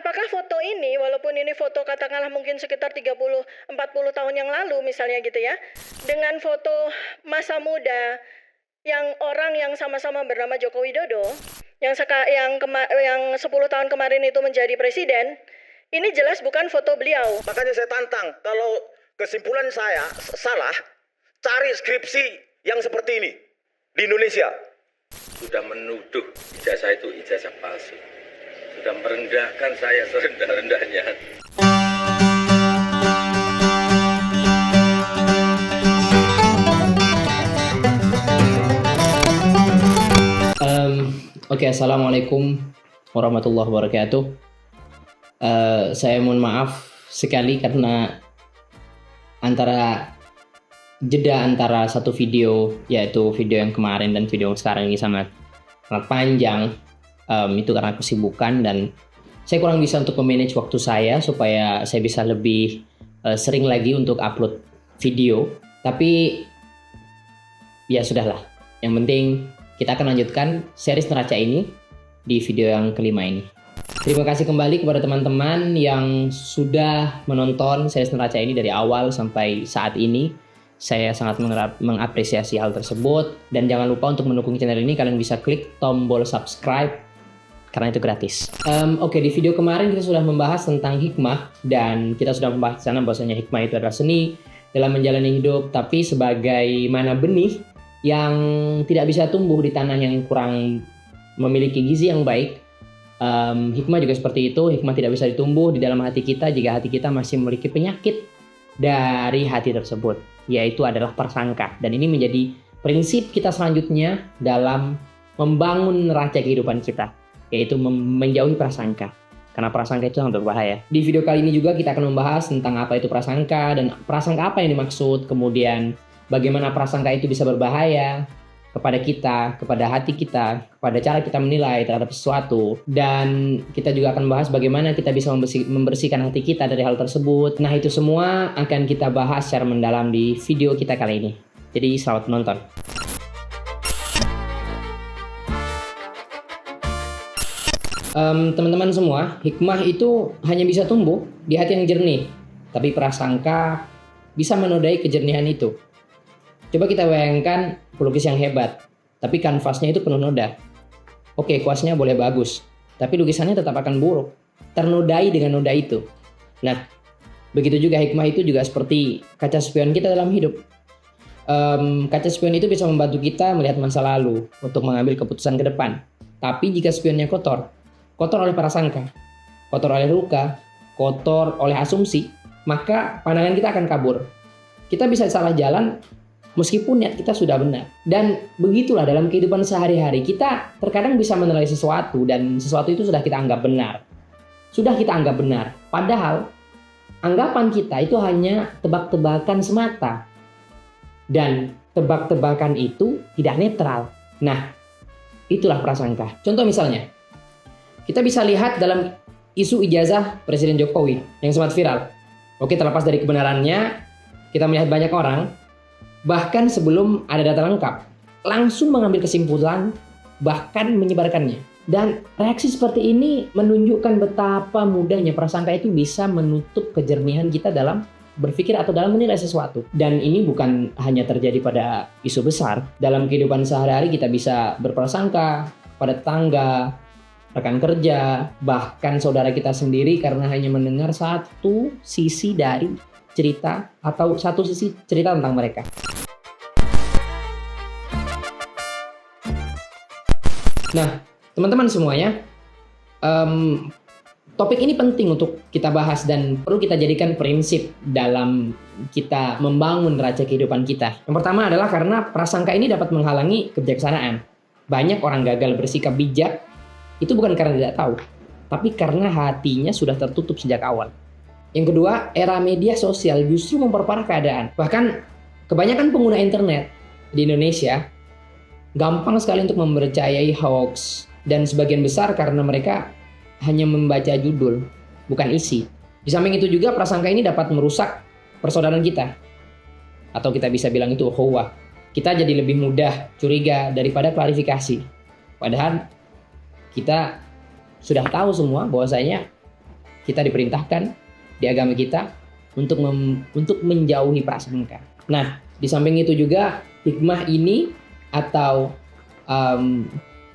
apakah foto ini, walaupun ini foto katakanlah mungkin sekitar 30-40 tahun yang lalu misalnya gitu ya, dengan foto masa muda yang orang yang sama-sama bernama Joko Widodo, yang 10 tahun kemarin itu menjadi presiden, ini jelas bukan foto beliau. Makanya saya tantang, kalau kesimpulan saya salah, cari skripsi yang seperti ini di Indonesia. Sudah menuduh ijazah itu ijazah palsu. Sudah merendahkan saya serendah-rendahnya. Oke, assalamualaikum warahmatullahi wabarakatuh. Saya mohon maaf sekali karena jeda antara satu video, yaitu video yang kemarin dan video yang sekarang ini sangat panjang. Itu karena kesibukan dan saya kurang bisa untuk memanage waktu saya supaya saya bisa lebih sering lagi untuk upload video. Tapi ya sudahlah, yang penting kita akan lanjutkan series neraca ini di video yang kelima ini. Terima kasih kembali kepada teman-teman yang sudah menonton series neraca ini dari awal sampai saat ini. Saya sangat mengapresiasi hal tersebut. Dan jangan lupa untuk mendukung channel ini, kalian bisa klik tombol subscribe karena itu gratis. Oke, di video kemarin kita sudah membahas tentang hikmah. Dan kita sudah membahas di sana bahwasanya hikmah itu adalah seni dalam menjalani hidup. Tapi sebagaimana benih yang tidak bisa tumbuh di tanah yang kurang memiliki gizi yang baik, hikmah juga seperti itu. Hikmah tidak bisa ditumbuh di dalam hati kita jika hati kita masih memiliki penyakit dari hati tersebut, yaitu adalah prasangka. Dan ini menjadi prinsip kita selanjutnya dalam membangun neraca kehidupan kita, yaitu menjauhi prasangka, karena prasangka itu sangat berbahaya. Di video kali ini juga kita akan membahas tentang apa itu prasangka dan prasangka apa yang dimaksud, kemudian bagaimana prasangka itu bisa berbahaya kepada kita, kepada hati kita, kepada cara kita menilai terhadap sesuatu. Dan kita juga akan bahas bagaimana kita bisa membersihkan hati kita dari hal tersebut. Nah, itu semua akan kita bahas secara mendalam di video kita kali ini. Jadi selamat menonton. Teman-teman semua, hikmah itu hanya bisa tumbuh di hati yang jernih. Tapi prasangka bisa menodai kejernihan itu. Coba kita bayangkan pelukis yang hebat, tapi kanvasnya itu penuh noda. Oke, kuasnya boleh bagus, tapi lukisannya tetap akan buruk, ternodai dengan noda itu. Nah, begitu juga hikmah itu juga seperti kaca spion kita dalam hidup. Kaca spion itu bisa membantu kita melihat masa lalu untuk mengambil keputusan ke depan. Tapi jika spionnya kotor oleh prasangka, kotor oleh luka, kotor oleh asumsi, maka pandangan kita akan kabur. Kita bisa salah jalan meskipun niat kita sudah benar. Dan begitulah dalam kehidupan sehari-hari. Kita terkadang bisa menilai sesuatu dan sesuatu itu sudah kita anggap benar. Padahal anggapan kita itu hanya tebak-tebakan semata. Dan tebak-tebakan itu tidak netral. Nah, itulah prasangka. Contoh misalnya, kita bisa lihat dalam isu ijazah Presiden Jokowi yang sempat viral. Oke, terlepas dari kebenarannya, kita melihat banyak orang bahkan sebelum ada data lengkap, langsung mengambil kesimpulan, bahkan menyebarkannya. Dan reaksi seperti ini menunjukkan betapa mudahnya prasangka itu bisa menutup kejernihan kita dalam berpikir atau dalam menilai sesuatu. Dan ini bukan hanya terjadi pada isu besar. Dalam kehidupan sehari-hari kita bisa berprasangka pada tetangga, rekan kerja, bahkan saudara kita sendiri karena hanya mendengar satu sisi dari cerita atau satu sisi cerita tentang mereka. Nah, teman-teman semuanya, topik ini penting untuk kita bahas dan perlu kita jadikan prinsip dalam kita membangun neraca kehidupan kita. Yang pertama adalah karena prasangka ini dapat menghalangi kebijaksanaan. Banyak orang gagal bersikap bijak itu bukan karena tidak tahu, tapi karena hatinya sudah tertutup sejak awal. Yang kedua, era media sosial justru memperparah keadaan. Bahkan kebanyakan pengguna internet di Indonesia gampang sekali untuk mempercayai hoax. Dan sebagian besar karena mereka hanya membaca judul, bukan isi. Di samping itu juga prasangka ini dapat merusak persaudaraan kita. Atau kita bisa bilang itu ukhuwah. Kita jadi lebih mudah curiga daripada klarifikasi. Padahal kita sudah tahu semua bahwasanya kita diperintahkan di agama kita untuk menjauhi prasangka. Nah, di samping itu juga hikmah ini atau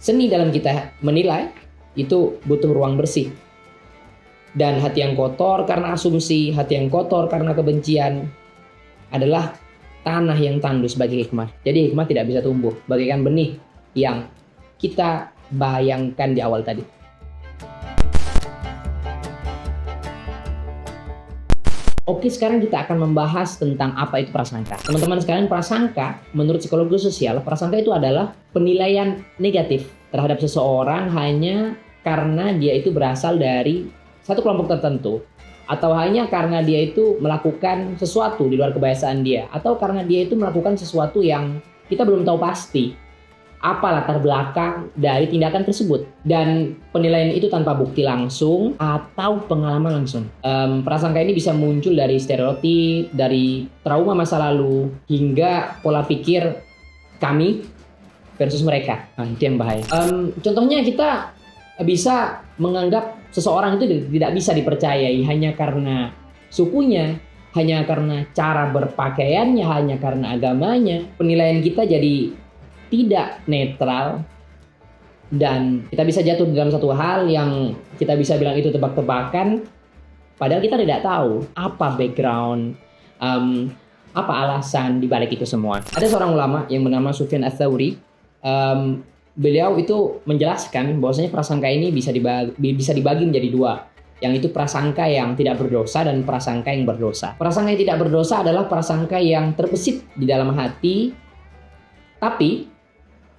seni dalam kita menilai itu butuh ruang bersih. Dan hati yang kotor karena asumsi, hati yang kotor karena kebencian adalah tanah yang tandus bagi hikmah. Jadi hikmah tidak bisa tumbuh bagaikan benih yang kita bayangkan di awal tadi. Oke, sekarang kita akan membahas tentang apa itu prasangka. Teman-teman sekalian, prasangka menurut psikologi sosial, prasangka itu adalah penilaian negatif terhadap seseorang hanya karena dia itu berasal dari satu kelompok tertentu, atau hanya karena dia itu melakukan sesuatu di luar kebiasaan dia, atau karena dia itu melakukan sesuatu yang kita belum tahu pasti apa latar belakang dari tindakan tersebut, dan penilaian itu tanpa bukti langsung atau pengalaman langsung. Prasangka ini bisa muncul dari stereotip, dari trauma masa lalu, hingga pola pikir kami versus mereka. Nah, itu yang bahaya. Contohnya kita bisa menganggap seseorang itu tidak bisa dipercayai hanya karena sukunya, hanya karena cara berpakaiannya, hanya karena agamanya. Penilaian kita jadi tidak netral, dan kita bisa jatuh dalam satu hal yang kita bisa bilang itu tebak-tebakan, padahal kita tidak tahu apa background, apa alasan dibalik itu semua. Ada seorang ulama yang bernama Sufyan Ats-Tsauri. Beliau itu menjelaskan bahwasanya prasangka ini bisa dibagi menjadi dua, yang itu prasangka yang tidak berdosa dan prasangka yang berdosa. Prasangka yang tidak berdosa adalah prasangka yang terbesit di dalam hati, tapi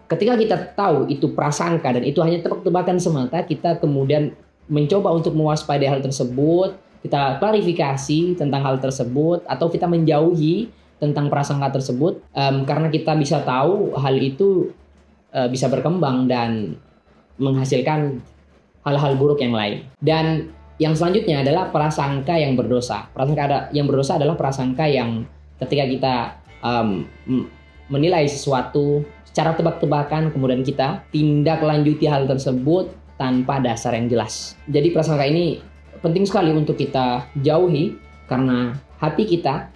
ketika kita tahu itu prasangka dan itu hanya tebak-tebakan semata, kita kemudian mencoba untuk mewaspadai hal tersebut, kita klarifikasi tentang hal tersebut, atau kita menjauhi tentang prasangka tersebut, karena kita bisa tahu hal itu bisa berkembang dan menghasilkan hal-hal buruk yang lain. Dan yang selanjutnya adalah prasangka yang berdosa. Prasangka yang berdosa adalah prasangka yang ketika kita menilai sesuatu secara tebak-tebakan, kemudian kita tindak lanjuti hal tersebut tanpa dasar yang jelas. Jadi prasangka ini penting sekali untuk kita jauhi, karena hati kita,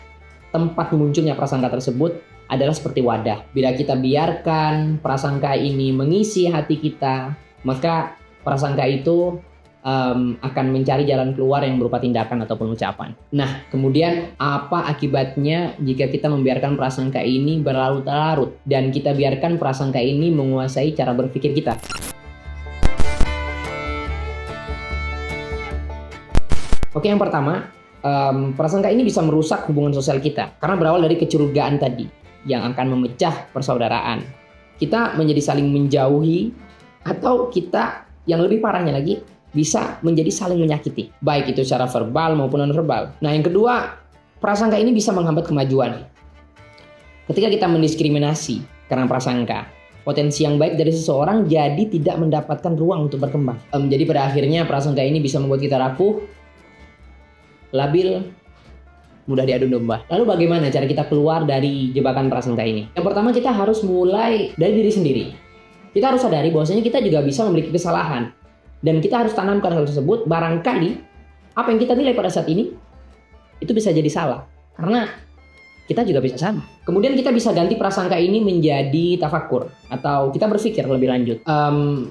tempat munculnya prasangka tersebut adalah seperti wadah. Bila kita biarkan prasangka ini mengisi hati kita, maka prasangka itu akan mencari jalan keluar yang berupa tindakan ataupun ucapan. Nah, kemudian apa akibatnya jika kita membiarkan prasangka ini berlarut-larut dan kita biarkan prasangka ini menguasai cara berpikir kita? Oke, yang pertama, prasangka ini bisa merusak hubungan sosial kita karena berawal dari kecurigaan tadi yang akan memecah persaudaraan. Kita menjadi saling menjauhi, atau kita yang lebih parahnya lagi bisa menjadi saling menyakiti, baik itu secara verbal maupun non-verbal. Nah, yang kedua, prasangka ini bisa menghambat kemajuan. Ketika kita mendiskriminasi karena prasangka, potensi yang baik dari seseorang jadi tidak mendapatkan ruang untuk berkembang. Jadi pada akhirnya prasangka ini bisa membuat kita rapuh, labil, mudah diadu domba. Lalu bagaimana cara kita keluar dari jebakan prasangka ini? Yang pertama, kita harus mulai dari diri sendiri. Kita harus sadari bahwasanya kita juga bisa memiliki kesalahan. Dan kita harus tanamkan hal tersebut. Barangkali apa yang kita nilai pada saat ini itu bisa jadi salah, karena kita juga bisa salah. Kemudian kita bisa ganti prasangka ini menjadi tafakur, atau kita berpikir lebih lanjut.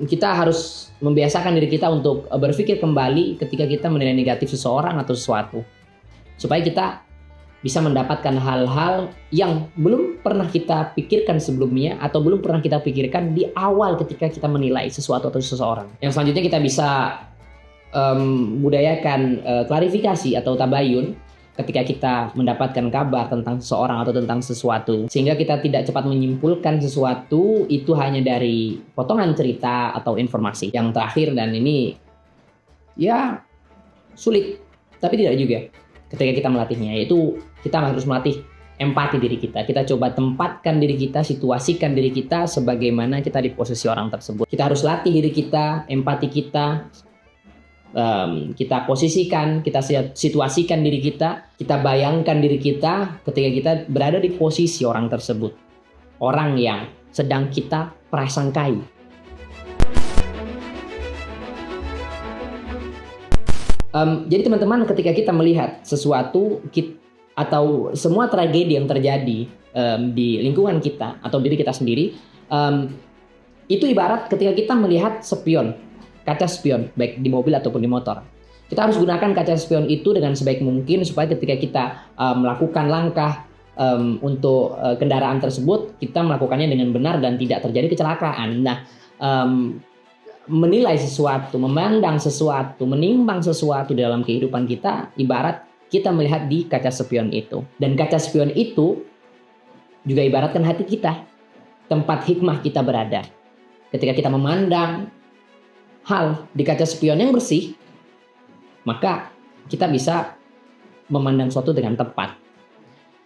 Kita harus membiasakan diri kita untuk berpikir kembali ketika kita menilai negatif seseorang atau sesuatu, supaya kita bisa mendapatkan hal-hal yang belum pernah kita pikirkan sebelumnya, atau belum pernah kita pikirkan di awal ketika kita menilai sesuatu atau seseorang. Yang selanjutnya kita bisa budayakan klarifikasi atau tabayun ketika kita mendapatkan kabar tentang seseorang atau tentang sesuatu, sehingga kita tidak cepat menyimpulkan sesuatu itu hanya dari potongan cerita atau informasi. Yang terakhir, dan ini ya sulit tapi tidak juga ketika kita melatihnya, yaitu kita harus melatih empati diri kita. Kita coba tempatkan diri kita, situasikan diri kita sebagaimana kita di posisi orang tersebut. Kita harus latih diri kita, empati kita, kita posisikan, kita situasikan diri kita bayangkan diri kita ketika kita berada di posisi orang tersebut, orang yang sedang kita prasangkai. Jadi teman-teman, ketika kita melihat sesuatu atau semua tragedi yang terjadi di lingkungan kita atau diri kita sendiri, itu ibarat ketika kita melihat spion, kaca spion, baik di mobil ataupun di motor. Kita harus gunakan kaca spion itu dengan sebaik mungkin supaya ketika kita melakukan langkah untuk kendaraan tersebut, kita melakukannya dengan benar dan tidak terjadi kecelakaan. Nah, menilai sesuatu, memandang sesuatu, menimbang sesuatu dalam kehidupan kita, ibarat kita melihat di kaca spion itu. Dan kaca spion itu juga ibaratkan hati kita, tempat hikmah kita berada. Ketika kita memandang hal di kaca spion yang bersih, maka kita bisa memandang sesuatu dengan tepat,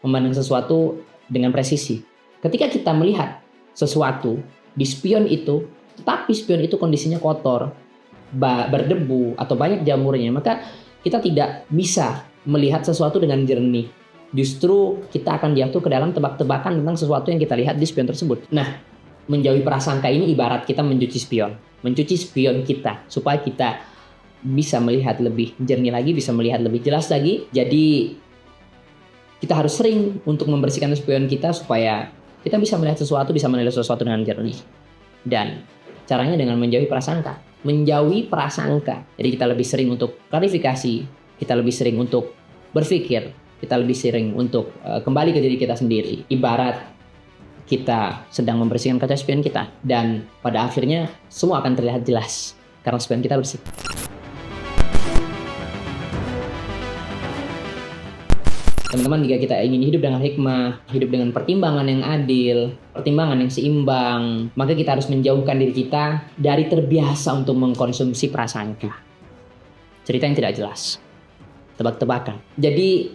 memandang sesuatu dengan presisi. Ketika kita melihat sesuatu di spion itu, tapi spion itu kondisinya kotor, berdebu atau banyak jamurnya, maka kita tidak bisa melihat sesuatu dengan jernih. Justru kita akan jatuh ke dalam tebak-tebakan tentang sesuatu yang kita lihat di spion tersebut. Nah, menjauhi prasangka ini ibarat kita mencuci spion kita supaya kita bisa melihat lebih jernih lagi, bisa melihat lebih jelas lagi. Jadi kita harus sering untuk membersihkan spion kita supaya kita bisa melihat sesuatu, bisa menilai sesuatu dengan jernih. Dan caranya dengan menjauhi prasangka. Jadi kita lebih sering untuk klarifikasi, kita lebih sering untuk berpikir, kita lebih sering untuk kembali ke diri kita sendiri. Ibarat kita sedang membersihkan kaca spion kita, dan pada akhirnya semua akan terlihat jelas karena spion kita bersih. Teman-teman, jika kita ingin hidup dengan hikmah, hidup dengan pertimbangan yang adil, pertimbangan yang seimbang, maka kita harus menjauhkan diri kita dari terbiasa untuk mengkonsumsi prasangka, cerita yang tidak jelas, tebak-tebakan. Jadi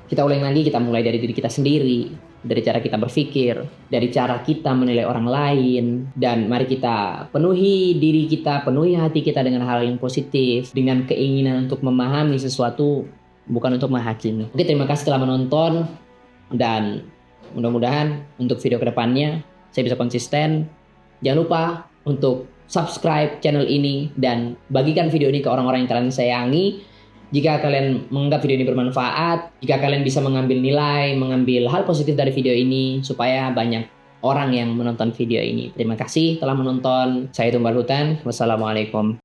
kita ulang lagi, kita mulai dari diri kita sendiri, dari cara kita berpikir, dari cara kita menilai orang lain, dan mari kita penuhi diri kita, penuhi hati kita dengan hal yang positif, dengan keinginan untuk memahami sesuatu, bukan untuk menghakimi. Oke, terima kasih telah menonton, dan mudah-mudahan untuk video kedepannya saya bisa konsisten. Jangan lupa untuk subscribe channel ini dan bagikan video ini ke orang-orang yang kalian sayangi. Jika kalian menganggap video ini bermanfaat, jika kalian bisa mengambil nilai, mengambil hal positif dari video ini supaya banyak orang yang menonton video ini. Terima kasih telah menonton. Saya Tumbal Hutan. Wassalamualaikum.